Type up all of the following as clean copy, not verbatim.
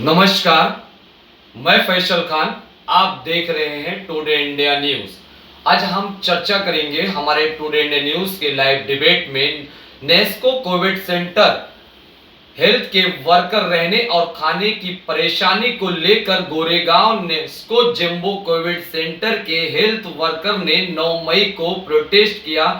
नमस्कार, मैं फैसल खान। आप देख रहे हैं टुडे इंडिया न्यूज। आज हम चर्चा करेंगे हमारे टुडे इंडिया न्यूज के लाइव डिबेट में नेस्को कोविड सेंटर हेल्थ के वर्कर रहने और खाने की परेशानी को लेकर Goregaon Nesco jumbo Covid centre के हेल्थ वर्कर ने 9 मई को प्रोटेस्ट किया।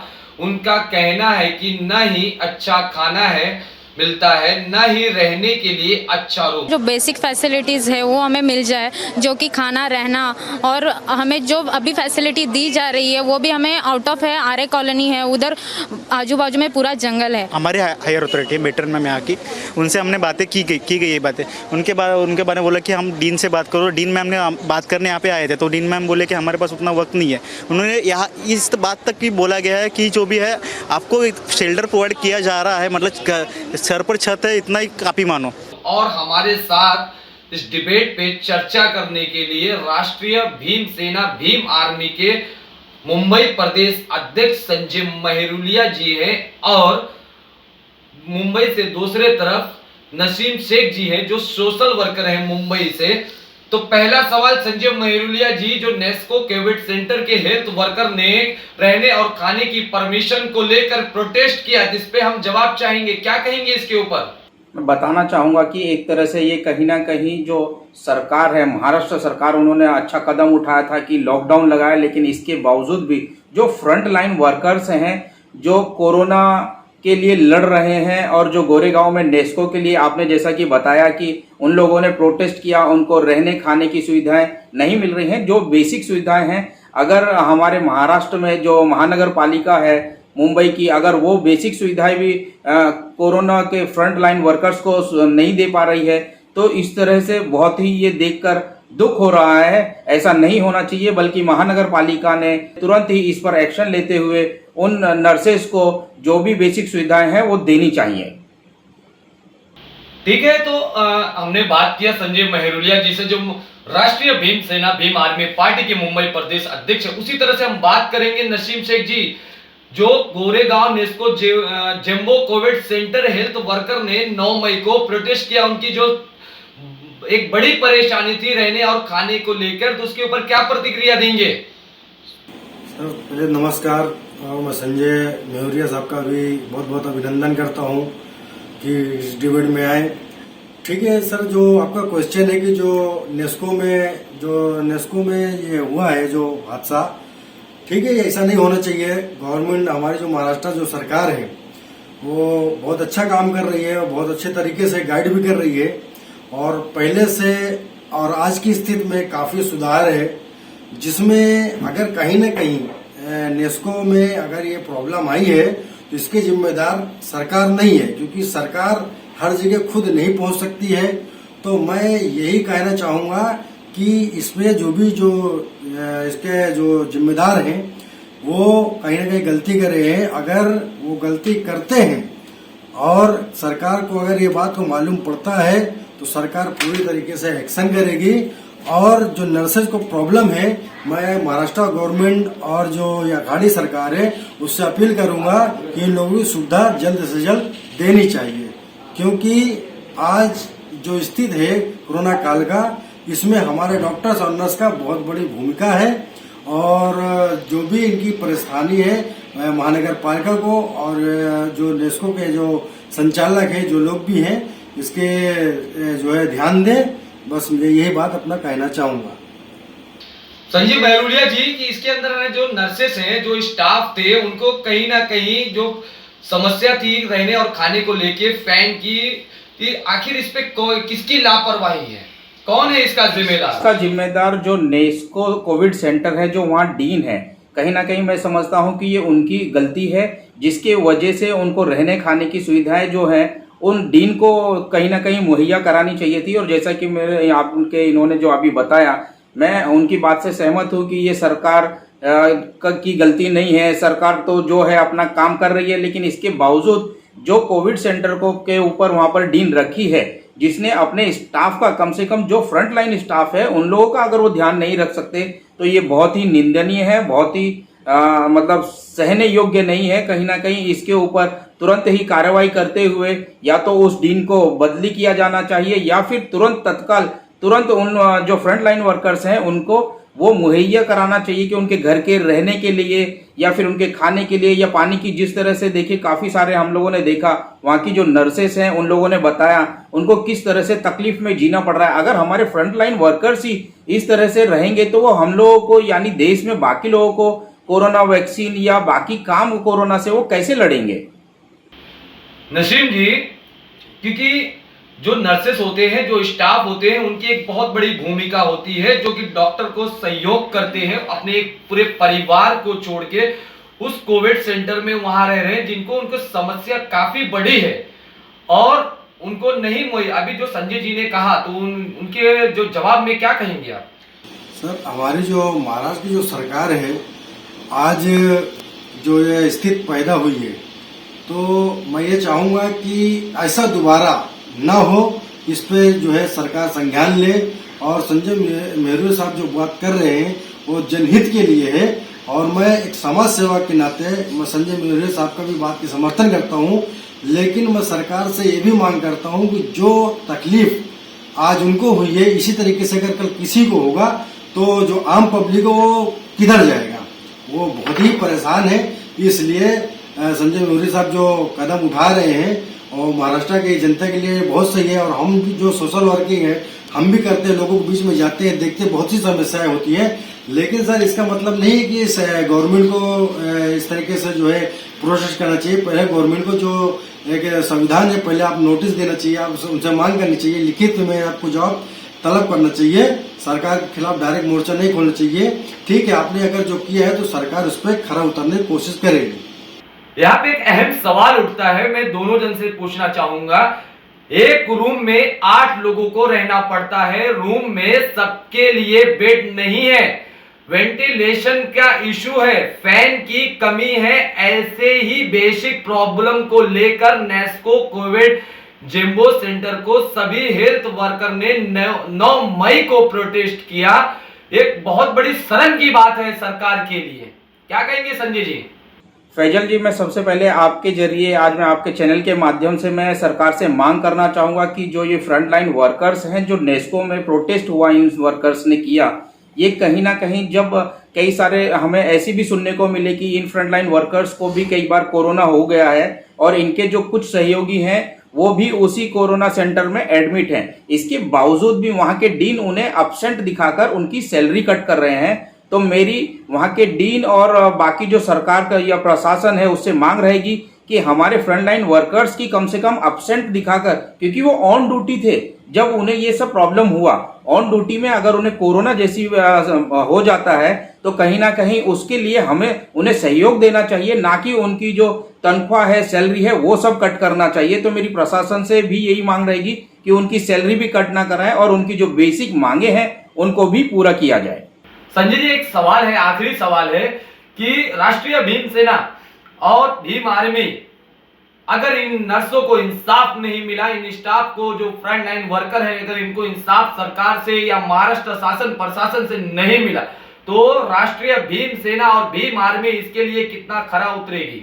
उनका कहना है कि न ही अच्छा खाना है मिलता है, न ही रहने के लिए अच्छा रूम। जो बेसिक फैसिलिटीज़ है वो हमें मिल जाए, जो कि खाना रहना, और हमें जो अभी फैसिलिटी दी जा रही है वो भी हमें आउट ऑफ है। आर्य कॉलोनी है, उधर आजू बाजू में पूरा जंगल है। हमारे हायर अथॉरिटी मेट्रो में यहाँ की उनसे हमने बातें की गई ये बातें। उनके बारे में बोला कि हम डीन से बात करो। डीन मैम ने बात करने यहाँ पे आए थे, तो डीन मैम बोले कि हमारे पास उतना वक्त नहीं है। उन्होंने यहाँ इस बात तक भी बोला गया है कि जो भी है आपको एक शेल्टर प्रोवाइड किया जा रहा है, मतलब सर पर छत है, इतना ही काफ़ी मानो। और हमारे साथ इस डिबेट पे चर्चा करने के लिए राष्ट्रीय भीम सेना भीम आर्मी के मुंबई प्रदेश अध्यक्ष संजय मेहरुलिया जी हैं, और मुंबई से दूसरे तरफ नसीम शेख जी हैं जो सोशल वर्कर हैं मुंबई से। तो पहला सवाल संजय मेहरुलिया जी, जो नेस्को कोविड सेंटर के हेल्थ वर्कर ने रहने और खाने की परमिशन को लेकर प्रोटेस्ट किया, जिस पे हम जवाब चाहेंगे, क्या कहेंगे इसके ऊपर? मैं बताना चाहूँगा कि एक तरह से ये कहीं ना कहीं जो सरकार है, महाराष्ट्र सरकार, उन्होंने अच्छा कदम उठाया था कि लॉकडाउन लगाया, लेकिन इसके बावजूद भी जो फ्रंट लाइन वर्कर्स हैं जो कोरोना के लिए लड़ रहे हैं, और जो गोरेगांव में नेस्को के लिए आपने जैसा कि बताया कि उन लोगों ने प्रोटेस्ट किया, उनको रहने खाने की सुविधाएं नहीं मिल रही हैं, जो बेसिक सुविधाएं हैं। अगर हमारे महाराष्ट्र में जो महानगर पालिका है मुंबई की, अगर वो बेसिक सुविधाएं भी कोरोना के फ्रंट लाइन वर्कर्स को नहीं दे पा रही है, तो इस तरह से बहुत ही ये देखकर दुख हो रहा है। ऐसा नहीं होना चाहिए, बल्कि महानगर पालिका ने तुरंत ही इस पर एक्शन लेते हुए उन नर्सेस को जो भी बेसिक सुविधाएं हैं वो देनी चाहिए। ठीक है, तो हमने बात किया संजय मेहरुलिया जी से, जो राष्ट्रीय भीम सेना भीम आर्मी पार्टी के मुंबई प्रदेश अध्यक्ष है। उसी तरह से हम बात करेंगे नसीम शेख जी, जो Goregaon Nesco jumbo Covid centre health worker ने 9 मई को प्रोटेस्ट किया। उनकी जो एक बड़ी परेशानी थी रहने और खाने को लेकर, तो उसके ऊपर क्या प्रतिक्रिया देंगे? सर पहले नमस्कार, और मैं संजय मेहरुलिया साहब का भी बहुत बहुत अभिनंदन करता हूं कि इस डिबेट में आए। ठीक है सर, जो आपका क्वेश्चन है कि जो नेस्को में ये हुआ है जो हादसा, ठीक है, ऐसा नहीं होना चाहिए। गवर्नमेंट, हमारी जो महाराष्ट्र जो सरकार है वो बहुत अच्छा काम कर रही है और बहुत अच्छे तरीके से गाइड भी कर रही है, और पहले से और आज की स्थिति में काफी सुधार है, जिसमें अगर कहीं न कहीं नेस्को में अगर ये प्रॉब्लम आई है तो इसके जिम्मेदार सरकार नहीं है, क्योंकि सरकार हर जगह खुद नहीं पहुंच सकती है। तो मैं यही कहना चाहूंगा कि इसमें जो इसके जो जिम्मेदार हैं वो कहीं ना कहीं गलती कर रहे हैं। अगर वो गलती करते हैं और सरकार को अगर ये बात को मालूम पड़ता है तो सरकार पूरी तरीके से एक्शन करेगी। और जो नर्सेज को प्रॉब्लम है, मैं महाराष्ट्र गवर्नमेंट और जो ये अघाड़ी सरकार है उससे अपील करूंगा कि इन लोगों की सुविधा जल्द से जल्द देनी चाहिए, क्योंकि आज जो स्थिति है कोरोना काल का, इसमें हमारे डॉक्टर्स और नर्स का बहुत बड़ी भूमिका है। और जो भी इनकी परेशानी है महानगर पालिका को और जो नेस्को के जो संचालक है, जो लोग भी हैं, इसके जो है ध्यान दें। बस मैं यही बात अपना कहना चाहूंगा। संजय मेहरुलिया जी की इसके अंदर जो नर्सेस हैं, जो स्टाफ थे, उनको कहीं ना कहीं जो समस्या थी रहने और खाने को लेके फैन की, आखिर इस पे किसकी लापरवाही है? कौन है इसका जिम्मेदार? इसका जिम्मेदार जो नेस्को कोविड सेंटर है, जो वहाँ डीन है, कहीं ना कहीं मैं समझता हूँ कि ये उनकी गलती है, जिसके वजह से उनको रहने खाने की सुविधाएं जो है उन डीन को कहीं ना कहीं मुहैया करानी चाहिए थी। और जैसा कि मेरे आपके इन्होंने जो अभी बताया, मैं उनकी बात से सहमत हूँ कि ये सरकार की गलती नहीं है। सरकार तो जो है अपना काम कर रही है, लेकिन इसके बावजूद जो कोविड सेंटर को के ऊपर वहाँ पर डीन रखी है, जिसने अपने स्टाफ का, कम से कम जो फ्रंट लाइन स्टाफ है उन लोगों का अगर वो ध्यान नहीं रख सकते, तो ये बहुत ही निंदनीय है, बहुत ही मतलब सहने योग्य नहीं है। कहीं ना कहीं इसके ऊपर तुरंत ही कार्रवाई करते हुए या तो उस डीन को बदली किया जाना चाहिए या फिर तुरंत उन जो फ्रंट लाइन वर्कर्स हैं उनको वो मुहैया कराना चाहिए कि उनके घर के रहने के लिए या फिर उनके खाने के लिए या पानी की, जिस तरह से देखिए काफी सारे हम लोगों ने देखा वहां की जो नर्सेस हैं उन लोगों ने बताया उनको किस तरह से तकलीफ में जीना पड़ रहा है। अगर हमारे फ्रंट लाइन वर्कर्स ही इस तरह से रहेंगे तो वो हम लोगों को यानी देश में बाकी लोगों को कोरोना वैक्सीन या बाकी काम कोरोना से वो कैसे लड़ेंगे? नसीम जी, क्योंकि जो नर्सेस होते हैं, जो स्टाफ होते हैं, उनकी एक बहुत बड़ी भूमिका होती है जो कि डॉक्टर को सहयोग करते हैं अपने एक पूरे परिवार को छोड़ के उस कोविड सेंटर में वहां रह रहे हैं, जिनको उनको समस्या काफी बड़ी है और उनको नहीं मोई। अभी जो संजय जी ने कहा तो उनके जो जवाब में क्या कहेंगे आप? सर, हमारी जो महाराष्ट्र की जो सरकार है, आज जो ये स्थिति पैदा हुई है, तो मैं ये चाहूंगा कि ऐसा दोबारा ना हो, इस पे जो है सरकार संज्ञान ले। और संजय मेहरु साहब जो बात कर रहे हैं वो जनहित के लिए है और मैं एक समाज सेवक के नाते मैं संजय मेहरु साहब का भी बात की समर्थन करता हूं, लेकिन मैं सरकार से ये भी मांग करता हूं कि जो तकलीफ आज उनको हुई है, इसी तरीके से अगर कल किसी को होगा तो जो आम पब्लिक है वो किधर जाएगा? वो बहुत ही परेशान है। इसलिए संजय मेहरु साहब जो कदम उठा रहे हैं और महाराष्ट्र की जनता के लिए बहुत सही है। और हम भी जो सोशल वर्किंग है हम भी करते हैं, लोगों के बीच में जाते हैं, देखते हैं, बहुत सी समस्याएं होती है। लेकिन सर, इसका मतलब नहीं है कि गवर्नमेंट को इस तरीके से जो है प्रोसेस करना चाहिए। पहले गवर्नमेंट को जो एक संविधान है, पहले आप नोटिस देना चाहिए, आप उनसे मांग करनी चाहिए, लिखित में आपको जवाब तलब करना चाहिए। सरकार के खिलाफ डायरेक्ट मोर्चा नहीं खोलना चाहिए। ठीक है, आपने अगर जो किया है तो सरकार उस पर खरा उतरने की कोशिश करेगी। यहाँ पे एक अहम सवाल उठता है, मैं दोनों जन से पूछना चाहूंगा। एक रूम में 8 लोगों को रहना पड़ता है, रूम में सबके लिए बेड नहीं है, वेंटिलेशन का इशू है, फैन की कमी है। ऐसे ही बेसिक प्रॉब्लम को लेकर नेस्को कोविड जिम्बो सेंटर को सभी हेल्थ वर्कर ने 9 मई को प्रोटेस्ट किया। एक बहुत बड़ी शर्म की बात है सरकार के लिए। क्या कहेंगे संजय जी? फैजल जी, मैं सबसे पहले आपके जरिए आज मैं आपके चैनल के माध्यम से मैं सरकार से मांग करना चाहूंगा कि जो ये फ्रंट लाइन वर्कर्स हैं, जो नेस्को में प्रोटेस्ट हुआ इन वर्कर्स ने किया, ये कहीं ना कहीं जब कई सारे हमें ऐसी भी सुनने को मिले कि इन फ्रंट लाइन वर्कर्स को भी कई बार कोरोना हो गया है और इनके जो कुछ सहयोगी हैं वो भी उसी कोरोना सेंटर में एडमिट हैं। इसके बावजूद भी वहां के डीन उन्हें अब्सेंट दिखाकर उनकी सैलरी कट कर रहे हैं। तो मेरी वहां के डीन और बाकी जो सरकार का या प्रशासन है उससे मांग रहेगी कि हमारे फ्रंटलाइन वर्कर्स की कम से कम अब्सेंट दिखाकर, क्योंकि वो ऑन ड्यूटी थे जब उन्हें ये सब प्रॉब्लम हुआ, ऑन ड्यूटी में अगर उन्हें कोरोना जैसी हो जाता है तो कहीं ना कहीं उसके लिए हमें उन्हें सहयोग देना चाहिए, ना कि उनकी जो तनख्वाह है, सैलरी है, वो सब कट करना चाहिए। तो मेरी प्रशासन से भी यही मांग रहेगी कि उनकी सैलरी भी कट ना कराएं और उनकी जो बेसिक मांगे हैं उनको भी पूरा किया जाए। संजय जी, एक सवाल है, आखिरी सवाल है कि राष्ट्रीय भीम सेना और भीम आर्मी, अगर इन नर्सों को इंसाफ नहीं मिला, इन स्टाफ को जो फ्रंट लाइन वर्कर है, अगर इनको इंसाफ सरकार से या महाराष्ट्र शासन प्रशासन से नहीं मिला तो राष्ट्रीय भीम सेना और भीम आर्मी इसके लिए कितना खरा उतरेगी?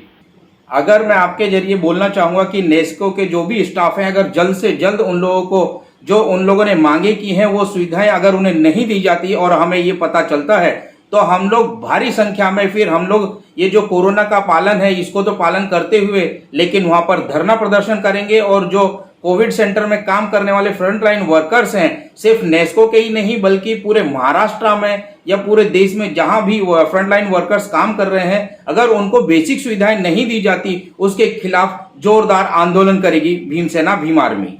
अगर मैं आपके जरिए बोलना चाहूंगा कि नेस्को के जो भी स्टाफ हैं, अगर जल्द से जल्द उन लोगों को जो उन लोगों ने मांगे की हैं वो सुविधाएं अगर उन्हें नहीं दी जाती और हमें ये पता चलता है तो हम लोग भारी संख्या में फिर हम लोग ये जो कोरोना का पालन है इसको तो पालन करते हुए लेकिन वहां पर धरना प्रदर्शन करेंगे। और जो कोविड सेंटर में काम करने वाले फ्रंट लाइन वर्कर्स हैं, सिर्फ नेस्को के ही नहीं बल्कि पूरे महाराष्ट्र में या पूरे देश में जहां भी फ्रंट लाइन वर्कर्स काम कर रहे हैं, अगर उनको बेसिक सुविधाएं नहीं दी जाती उसके खिलाफ जोरदार आंदोलन करेगी भीम सेना, भीम आर्मी।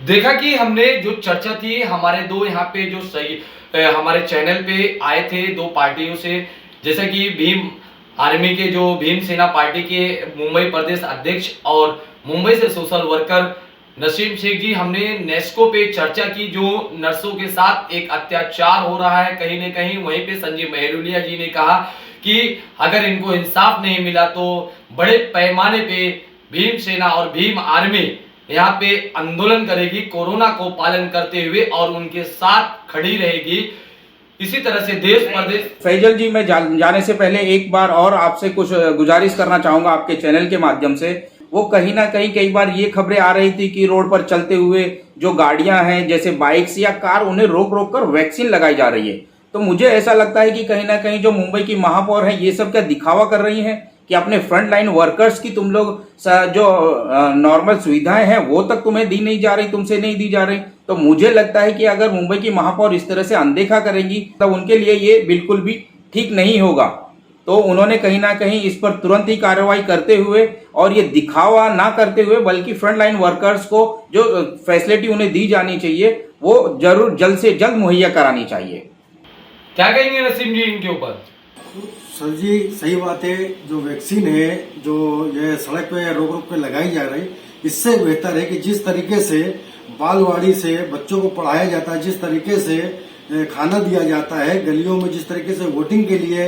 देखा कि हमने जो चर्चा थी, हमारे दो यहाँ पे जो सही हमारे चैनल पे आए थे दो पार्टियों से, जैसे कि भीम आर्मी के जो भीम सेना पार्टी के मुंबई प्रदेश अध्यक्ष और मुंबई से सोशल वर्कर नसीम शेख जी, हमने नेस्को पे चर्चा की जो नर्सों के साथ एक अत्याचार हो रहा है कहीं न कहीं। वहीं पे संजय मेहरुलिया जी ने कहा कि अगर इनको इंसाफ नहीं मिला तो बड़े पैमाने पे भीम सेना और भीम आर्मी यहाँ पे आंदोलन करेगी, कोरोना को पालन करते हुए और उनके साथ खड़ी रहेगी। इसी तरह से देश प्रदेश। फैजल जी, मैं जाने से पहले एक बार और आपसे कुछ गुजारिश करना चाहूंगा आपके चैनल के माध्यम से। वो कहीं ना कहीं कई बार ये खबरें आ रही थी कि रोड पर चलते हुए जो गाड़ियां हैं जैसे बाइक्स या कार उन्हें रोक रोक कर वैक्सीन लगाई जा रही है। तो मुझे ऐसा लगता है कि कहीं ना कहीं जो मुंबई की महापौर है ये सब क्या दिखावा कर रही हैं कि अपने फ्रंट लाइन वर्कर्स की तुम लोग जो नॉर्मल सुविधाएं हैं वो तक तुम्हें दी नहीं जा रही, तुमसे नहीं दी जा रही। तो मुझे लगता है कि अगर मुंबई की महापौर इस तरह से अनदेखा करेंगी तब उनके लिए ये बिल्कुल भी ठीक नहीं होगा। तो उन्होंने कहीं ना कहीं इस पर तुरंत ही कार्रवाई करते हुए और ये दिखावा ना करते हुए बल्कि फ्रंट लाइन वर्कर्स को जो फैसिलिटी उन्हें दी जानी चाहिए वो जरूर जल्द से जल्द मुहैया करानी चाहिए। क्या कहेंगे नसीम जी इनके ऊपर? सर जी सही बात है, जो वैक्सीन है जो ये सड़क पे रोक रोक पे लगाई जा रही, इससे बेहतर है कि जिस तरीके से बालवाड़ी से बच्चों को पढ़ाया जाता है, जिस तरीके से खाना दिया जाता है, गलियों में जिस तरीके से वोटिंग के लिए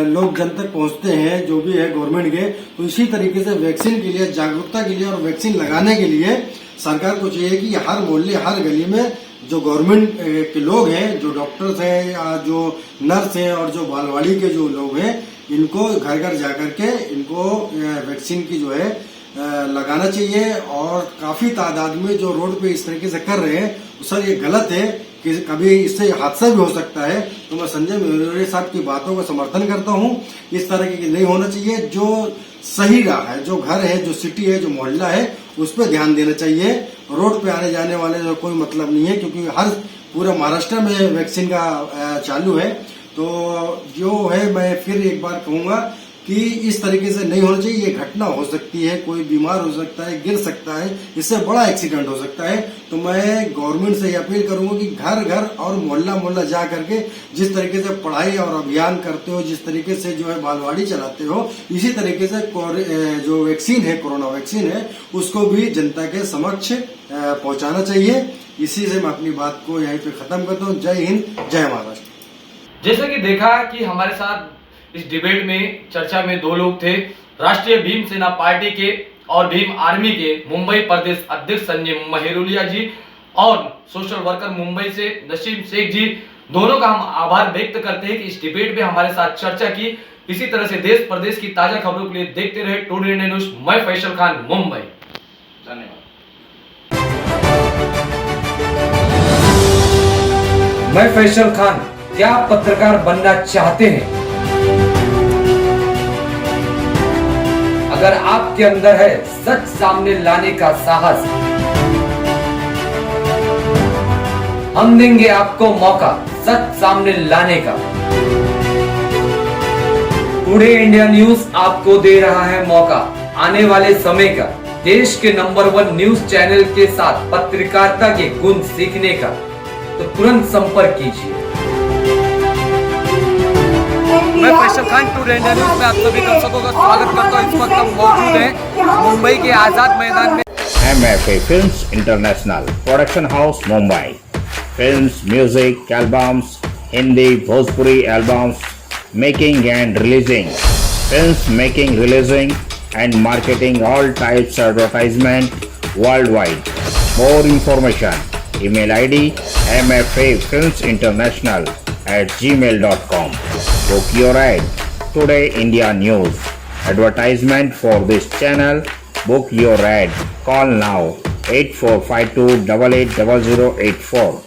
लोग जन तक पहुंचते हैं जो भी है गवर्नमेंट के, तो इसी तरीके से वैक्सीन के लिए, जागरूकता के लिए और वैक्सीन लगाने के लिए सरकार को चाहिए कि हर मोहल्ले हर गली में जो गवर्नमेंट के लोग हैं, जो डॉक्टर्स हैं या जो नर्स हैं और जो बालवाड़ी के जो लोग हैं, इनको घर घर जाकर के इनको वैक्सीन की जो है लगाना चाहिए। और काफी तादाद में जो रोड पे इस तरीके से कर रहे हैं सर ये गलत है कि कभी इससे हादसा भी हो सकता है। तो मैं संजय मेहरोरे साहब की बातों का समर्थन करता हूं, इस तरह की नहीं होना चाहिए। जो सही राह है, जो घर है, जो सिटी है, जो मोहल्ला है, उस पर ध्यान देना चाहिए। रोड पे आने जाने वाले का कोई मतलब नहीं है क्योंकि हर पूरा महाराष्ट्र में वैक्सीन का चालू है। तो जो है मैं फिर एक बार कहूंगा कि इस तरीके से नहीं होना चाहिए। ये घटना हो सकती है, कोई बीमार हो सकता है, गिर सकता है, इससे बड़ा एक्सीडेंट हो सकता है। तो मैं गवर्नमेंट से अपील करूंगा कि घर घर और मोहल्ला मोहल्ला जा करके जिस तरीके से पढ़ाई और अभियान करते हो, जिस तरीके से जो है बालवाड़ी चलाते हो, इसी तरीके से जो वैक्सीन है, कोरोना वैक्सीन है, उसको भी जनता के समक्ष पहुंचाना चाहिए। इसी से मैं अपनी बात को यहीं पे खत्म करता हूँ। जय हिंद, जय महाराष्ट्र। जैसे कि देखा कि हमारे साथ इस डिबेट में चर्चा में दो लोग थे, राष्ट्रीय भीम सेना पार्टी के और भीम आर्मी के मुंबई प्रदेश अध्यक्ष संजय मेहरोलिया जी और सोशल वर्कर मुंबई से नसीम शेख जी। दोनों का हम आभार व्यक्त करते हैं कि इस डिबेट में हमारे साथ चर्चा की। इसी तरह से देश प्रदेश की ताजा खबरों के लिए देखते रहे टुडे इंडिया न्यूज। मैं फैसल खान, मुंबई। धन्यवाद। मैं फैसल खान, क्या आप पत्रकार बनना चाहते हैं? अगर आपके अंदर है सच सामने लाने का साहस, हम देंगे आपको मौका सच सामने लाने का। टुडे इंडिया न्यूज आपको दे रहा है मौका आने वाले समय का देश के नंबर 1 न्यूज चैनल के साथ पत्रकारिता के गुण सीखने का। तो तुरंत संपर्क कीजिए। मैं Faisal Khan, today India news में आप सभी दर्शकों का स्वागत करता हूं। इस वक्त हम मौजूद हैं मुंबई के आजाद मैदान में। MFA Films International Production House Mumbai. Films, music, albums, Hindi, Bhojpuri albums, making and releasing. Films making, releasing and marketing all types of advertisement worldwide. More information. Email ID mfafilmsinternational@gmail.com. Book your ad. Today India News. Advertisement for this channel. Book your ad. Call now 8452 880084.